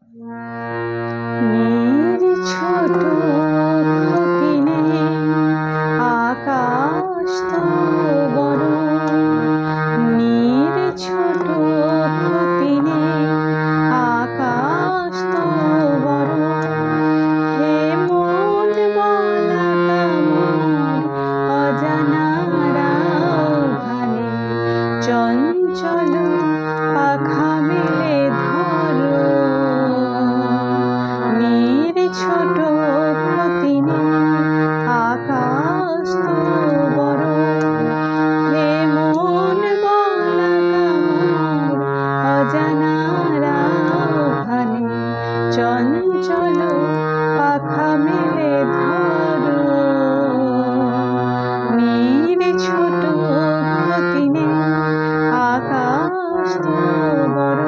নীর ছোট ক্ষতি নেই, আকাশ তো বড়। নীর ছোট ক্ষতি নেই, আকাশ তো বড়। হে মন বলাকা মোর অজানারা ওখানে, চঞ্চল পাখা মেলে ধরো। নীর ছোট ক্ষতি নেই, আকাশ তো বড়। হে মন বলাকা মোর অজানারা ওখানে, চঞ্চল পাখা মেলে ধরো। নীর ছোট ক্ষতি নেই, আকাশ তো বড়।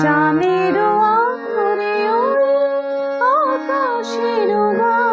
চাঁদের আঁখরে ওই আকাশের গান,